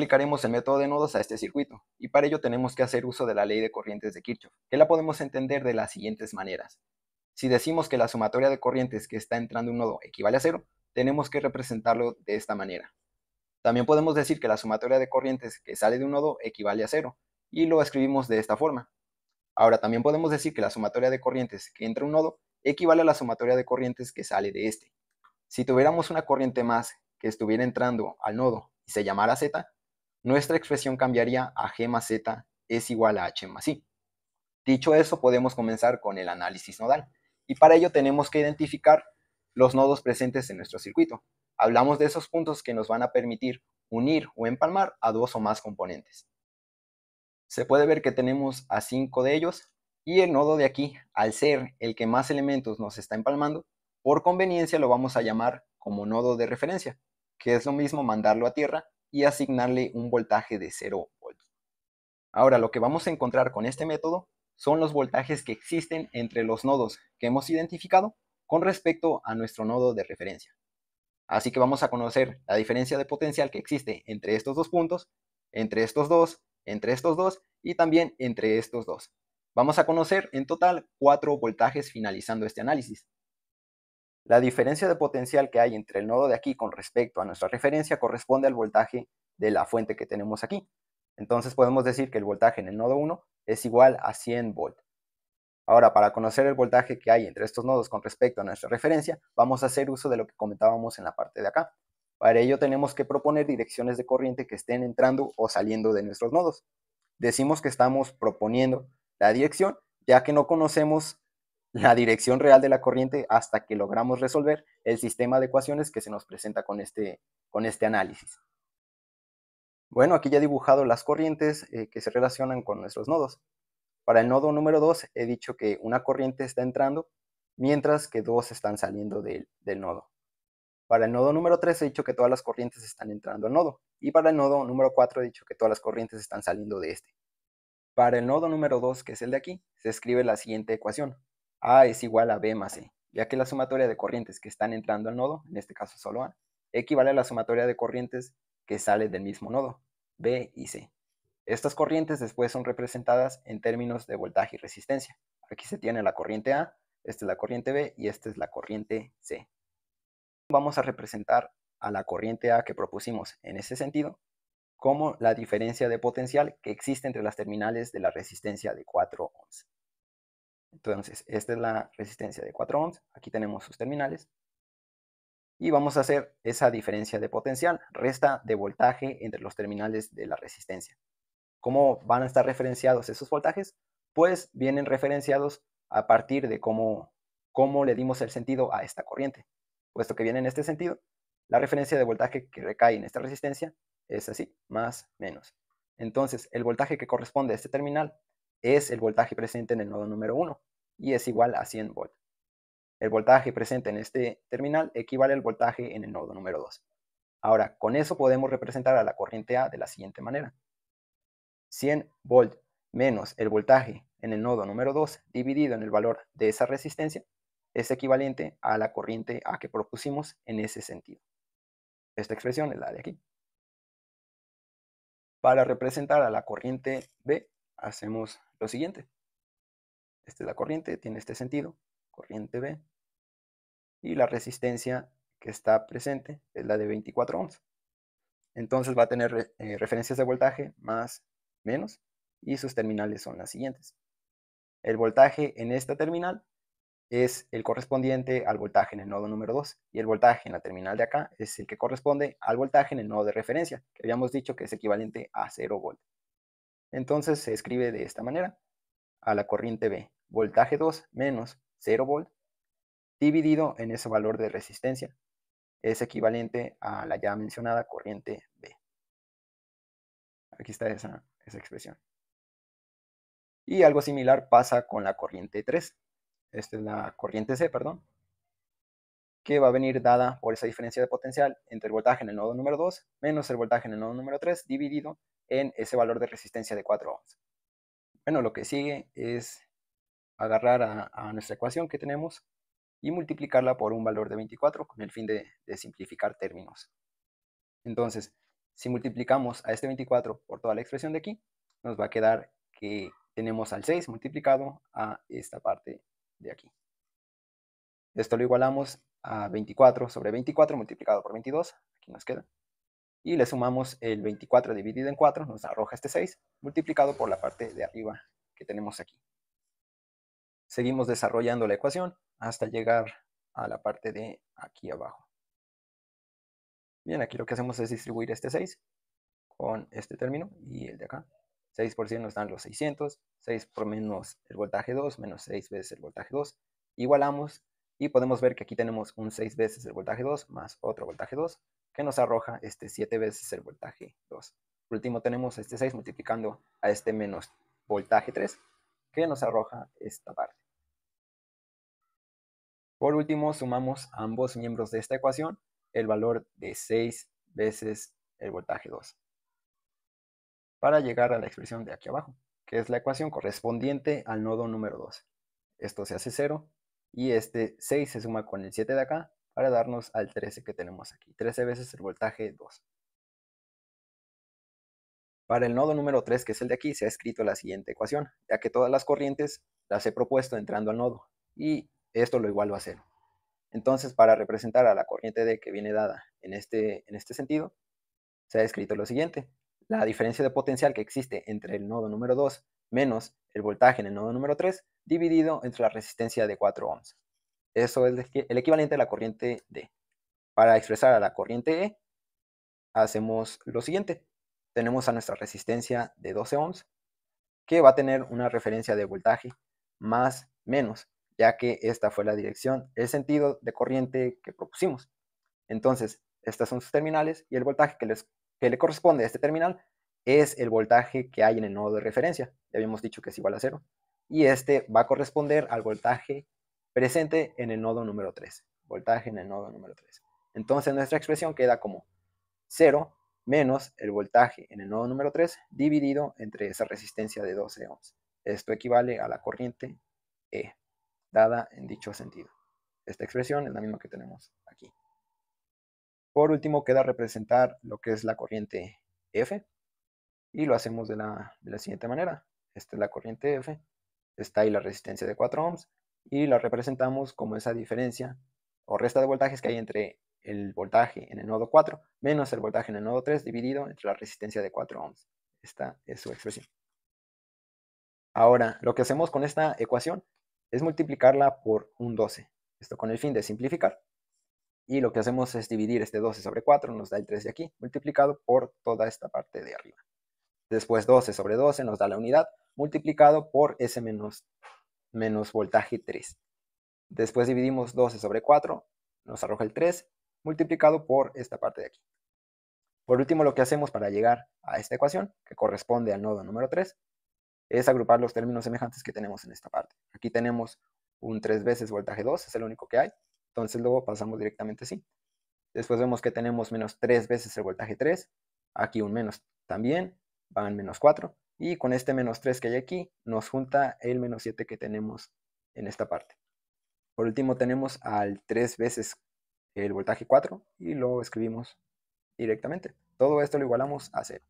aplicaremos el método de nodos a este circuito, y para ello tenemos que hacer uso de la ley de corrientes de Kirchhoff, que la podemos entender de las siguientes maneras. Si decimos que la sumatoria de corrientes que está entrando un nodo equivale a 0, tenemos que representarlo de esta manera. También podemos decir que la sumatoria de corrientes que sale de un nodo equivale a 0, y lo escribimos de esta forma. Ahora también podemos decir que la sumatoria de corrientes que entra un nodo equivale a la sumatoria de corrientes que sale de este. Si tuviéramos una corriente más que estuviera entrando al nodo y se llamara Z, nuestra expresión cambiaría a G más Z es igual a H más I. Dicho eso, podemos comenzar con el análisis nodal, y para ello tenemos que identificar los nodos presentes en nuestro circuito. Hablamos de esos puntos que nos van a permitir unir o empalmar a dos o más componentes. Se puede ver que tenemos a 5 de ellos, y el nodo de aquí, al ser el que más elementos nos está empalmando, por conveniencia lo vamos a llamar como nodo de referencia, que es lo mismo mandarlo a tierra y asignarle un voltaje de 0 volts. Ahora, lo que vamos a encontrar con este método son los voltajes que existen entre los nodos que hemos identificado con respecto a nuestro nodo de referencia. Así que vamos a conocer la diferencia de potencial que existe entre estos dos puntos, entre estos dos y también entre estos dos. Vamos a conocer en total 4 voltajes finalizando este análisis. La diferencia de potencial que hay entre el nodo de aquí con respecto a nuestra referencia corresponde al voltaje de la fuente que tenemos aquí. Entonces podemos decir que el voltaje en el nodo 1 es igual a 100 volts. Ahora, para conocer el voltaje que hay entre estos nodos con respecto a nuestra referencia, vamos a hacer uso de lo que comentábamos en la parte de acá. Para ello tenemos que proponer direcciones de corriente que estén entrando o saliendo de nuestros nodos. Decimos que estamos proponiendo la dirección, ya que no conocemos la dirección real de la corriente hasta que logramos resolver el sistema de ecuaciones que se nos presenta con este análisis. Bueno, aquí ya he dibujado las corrientes que se relacionan con nuestros nodos. Para el nodo número 2 he dicho que una corriente está entrando, mientras que dos están saliendo del nodo. Para el nodo número 3 he dicho que todas las corrientes están entrando al nodo. Y para el nodo número 4 he dicho que todas las corrientes están saliendo de este. Para el nodo número 2, que es el de aquí, se escribe la siguiente ecuación. A es igual a B más C, ya que la sumatoria de corrientes que están entrando al nodo, en este caso solo A, equivale a la sumatoria de corrientes que sale del mismo nodo, B y C. Estas corrientes después son representadas en términos de voltaje y resistencia. Aquí se tiene la corriente A, esta es la corriente B y esta es la corriente C. Vamos a representar a la corriente A que propusimos en ese sentido como la diferencia de potencial que existe entre las terminales de la resistencia de 4 ohms. Entonces, esta es la resistencia de 4 ohms, aquí tenemos sus terminales, y vamos a hacer esa diferencia de potencial, resta de voltaje entre los terminales de la resistencia. ¿Cómo van a estar referenciados esos voltajes? Pues vienen referenciados a partir de cómo le dimos el sentido a esta corriente. Puesto que viene en este sentido, la referencia de voltaje que recae en esta resistencia es así, más, menos. Entonces, el voltaje que corresponde a este terminal es el voltaje presente en el nodo número 1 y es igual a 100 volts. El voltaje presente en este terminal equivale al voltaje en el nodo número 2. Ahora, con eso podemos representar a la corriente A de la siguiente manera. 100 volt menos el voltaje en el nodo número 2 dividido en el valor de esa resistencia es equivalente a la corriente A que propusimos en ese sentido. Esta expresión es la de aquí. Para representar a la corriente B, hacemos lo siguiente. Esta es la corriente, tiene este sentido, corriente B, y la resistencia que está presente es la de 24 ohms. Entonces va a tener referencias de voltaje más, menos, y sus terminales son las siguientes. El voltaje en esta terminal es el correspondiente al voltaje en el nodo número 2 y el voltaje en la terminal de acá es el que corresponde al voltaje en el nodo de referencia, que habíamos dicho que es equivalente a 0 volt. Entonces se escribe de esta manera: a la corriente B, voltaje 2 menos 0 volt dividido en ese valor de resistencia es equivalente a la ya mencionada corriente B. Aquí está esa expresión. Y algo similar pasa con la corriente 3. Esta es la corriente C, perdón, que va a venir dada por esa diferencia de potencial entre el voltaje en el nodo número 2 menos el voltaje en el nodo número 3 dividido en ese valor de resistencia de 4 ohms. Bueno, lo que sigue es agarrar a nuestra ecuación que tenemos y multiplicarla por un valor de 24 con el fin de simplificar términos. Entonces, Si multiplicamos a este 24 por toda la expresión de aquí, nos va a quedar que tenemos al 6 multiplicado a esta parte de aquí. Esto lo igualamos a 24 sobre 24 multiplicado por 22, aquí nos queda. Y le sumamos el 24 dividido en 4, nos arroja este 6, multiplicado por la parte de arriba que tenemos aquí. Seguimos desarrollando la ecuación hasta llegar a la parte de aquí abajo. Bien, aquí lo que hacemos es distribuir este 6 con este término y el de acá. 6 por 100 nos dan los 600, 6 por menos el voltaje 2, menos 6 veces el voltaje 2. Igualamos y podemos ver que aquí tenemos un 6 veces el voltaje 2 más otro voltaje 2, que nos arroja este 7 veces el voltaje 2. Por último tenemos este 6 multiplicando a este menos voltaje 3, que nos arroja esta parte. Por último, sumamos a ambos miembros de esta ecuación el valor de 6 veces el voltaje 2 para llegar a la expresión de aquí abajo, que es la ecuación correspondiente al nodo número 2. Esto se hace 0 y este 6 se suma con el 7 de acá para darnos al 13 que tenemos aquí, 13 veces el voltaje 2. Para el nodo número 3, que es el de aquí, se ha escrito la siguiente ecuación, ya que todas las corrientes las he propuesto entrando al nodo, y esto lo igualo a 0. Entonces, para representar a la corriente D que viene dada en este sentido, se ha escrito lo siguiente. La diferencia de potencial que existe entre el nodo número 2 menos el voltaje en el nodo número 3 dividido entre la resistencia de 4 ohms. Eso es el equivalente a la corriente D. Para expresar a la corriente E, hacemos lo siguiente. Tenemos a nuestra resistencia de 12 ohms, que va a tener una referencia de voltaje más menos, ya que esta fue la dirección, el sentido de corriente que propusimos. Entonces, estas son sus terminales y el voltaje que le corresponde a este terminal es el voltaje que hay en el nodo de referencia. Ya habíamos dicho que es igual a 0. Y este va a corresponder al voltaje presente en el nodo número 3. Voltaje en el nodo número 3. Entonces, nuestra expresión queda como 0 menos el voltaje en el nodo número 3 dividido entre esa resistencia de 12 ohms. Esto equivale a la corriente E, dada en dicho sentido. Esta expresión es la misma que tenemos aquí. Por último, queda representar lo que es la corriente F, y lo hacemos de la siguiente manera. Esta es la corriente F, está ahí la resistencia de 4 ohms, y la representamos como esa diferencia o resta de voltajes que hay entre el voltaje en el nodo 4 menos el voltaje en el nodo 3 dividido entre la resistencia de 4 ohms. Esta es su expresión. Ahora, lo que hacemos con esta ecuación es multiplicarla por un 12. Esto con el fin de simplificar. Y lo que hacemos es dividir este 12 sobre 4, nos da el 3 de aquí, multiplicado por toda esta parte de arriba. Después 12 sobre 12 nos da la unidad, multiplicado por ese menos voltaje 3. Después dividimos 12 sobre 4, nos arroja el 3, multiplicado por esta parte de aquí. Por último, lo que hacemos para llegar a esta ecuación, que corresponde al nodo número 3, es agrupar los términos semejantes que tenemos en esta parte. Aquí tenemos un 3 veces voltaje 2, es el único que hay, entonces luego pasamos directamente así. Después vemos que tenemos menos 3 veces el voltaje 3, aquí un menos también, van menos 4, y con este menos 3 que hay aquí, nos junta el menos 7 que tenemos en esta parte. Por último tenemos al 3 veces el voltaje 4, y lo escribimos directamente. Todo esto lo igualamos a 0.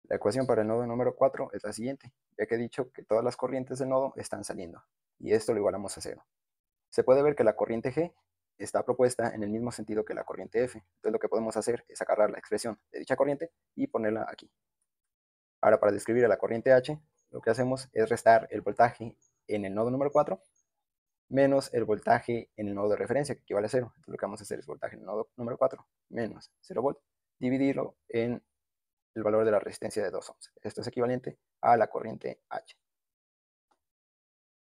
La ecuación para el nodo número 4 es la siguiente, ya que he dicho que todas las corrientes del nodo están saliendo, y esto lo igualamos a 0. Se puede ver que la corriente G está propuesta en el mismo sentido que la corriente F. Entonces lo que podemos hacer es agarrar la expresión de dicha corriente y ponerla aquí. Ahora, para describir a la corriente H, lo que hacemos es restar el voltaje en el nodo número 4 menos el voltaje en el nodo de referencia, que equivale a 0. Entonces lo que vamos a hacer es voltaje en el nodo número 4 menos 0 volt, dividirlo en el valor de la resistencia de 2 ohms. Esto es equivalente a la corriente H.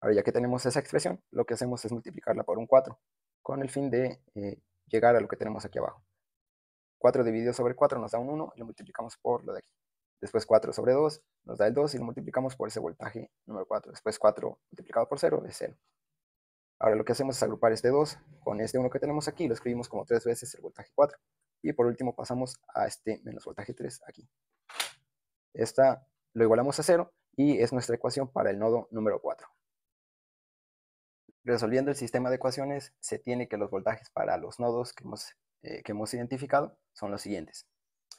Ahora, ya que tenemos esa expresión, lo que hacemos es multiplicarla por un 4, con el fin de llegar a lo que tenemos aquí abajo. 4 dividido sobre 4 nos da un 1 y lo multiplicamos por lo de aquí. Después 4 sobre 2 nos da el 2 y lo multiplicamos por ese voltaje número 4. Después 4 multiplicado por 0 es 0. Ahora lo que hacemos es agrupar este 2 con este 1 que tenemos aquí, lo escribimos como 3 veces el voltaje 4. Y por último pasamos a este menos voltaje 3 aquí. Esta lo igualamos a 0 y es nuestra ecuación para el nodo número 4. Resolviendo el sistema de ecuaciones, se tiene que los voltajes para los nodos que hemos que hemos identificado son los siguientes.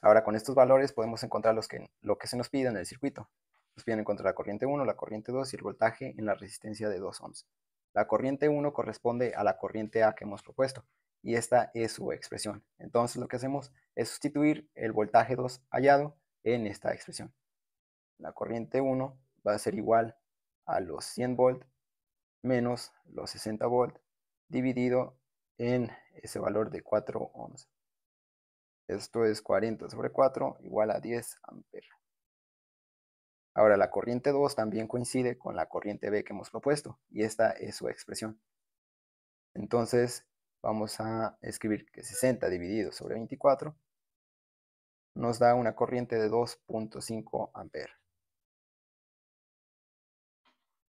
Ahora con estos valores podemos encontrar lo que se nos pide en el circuito. Nos piden encontrar la corriente 1, la corriente 2 y el voltaje en la resistencia de 2 ohms. La corriente 1 corresponde a la corriente A que hemos propuesto y esta es su expresión. Entonces lo que hacemos es sustituir el voltaje 2 hallado en esta expresión. La corriente 1 va a ser igual a los 100 volt menos los 60 volt dividido en ese valor de 4 ohms. Esto es 40 sobre 4 igual a 10 amperes. Ahora la corriente 2 también coincide con la corriente B que hemos propuesto y esta es su expresión. Entonces vamos a escribir que 60 dividido sobre 24 nos da una corriente de 2.5 amperes.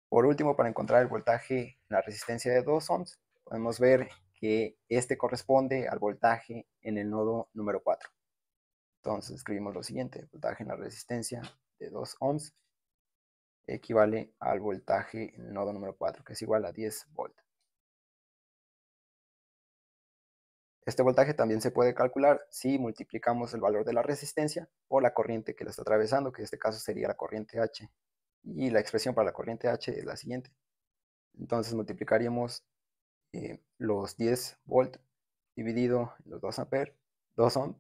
Por último, para encontrar el voltaje en la resistencia de 2 ohms, podemos ver que este corresponde al voltaje en el nodo número 4. Entonces escribimos lo siguiente: voltaje en la resistencia de 2 ohms equivale al voltaje en el nodo número 4, que es igual a 10 volts. Este voltaje también se puede calcular si multiplicamos el valor de la resistencia por la corriente que la está atravesando, que en este caso sería la corriente H. Y la expresión para la corriente H es la siguiente. Entonces multiplicaríamos los 10 volt dividido en los 2 amperes, 2 ohms,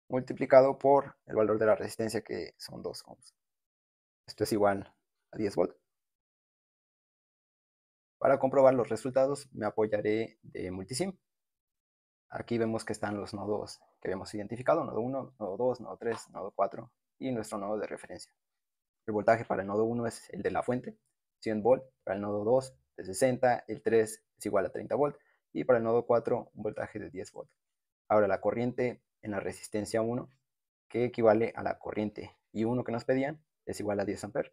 multiplicado por el valor de la resistencia que son 2 ohms. Esto es igual a 10 volt. Para comprobar los resultados me apoyaré de Multisim. Aquí vemos que están los nodos que habíamos identificado: nodo 1, nodo 2, nodo 3, nodo 4 y nuestro nodo de referencia. El voltaje para el nodo 1 es el de la fuente, 100 volt, para el nodo 2 de 60, el 3 es igual a 30 volt y para el nodo 4 un voltaje de 10 volt. Ahora la corriente en la resistencia 1, que equivale a la corriente I1 que nos pedían, es igual a 10 amperes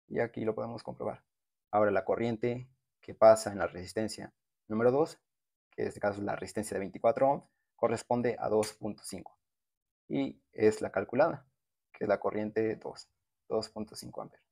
y aquí lo podemos comprobar. Ahora la corriente que pasa en la resistencia número 2, que en este caso es la resistencia de 24 ohms, corresponde a 2.5 y es la calculada, que es la corriente 2.5 amperes.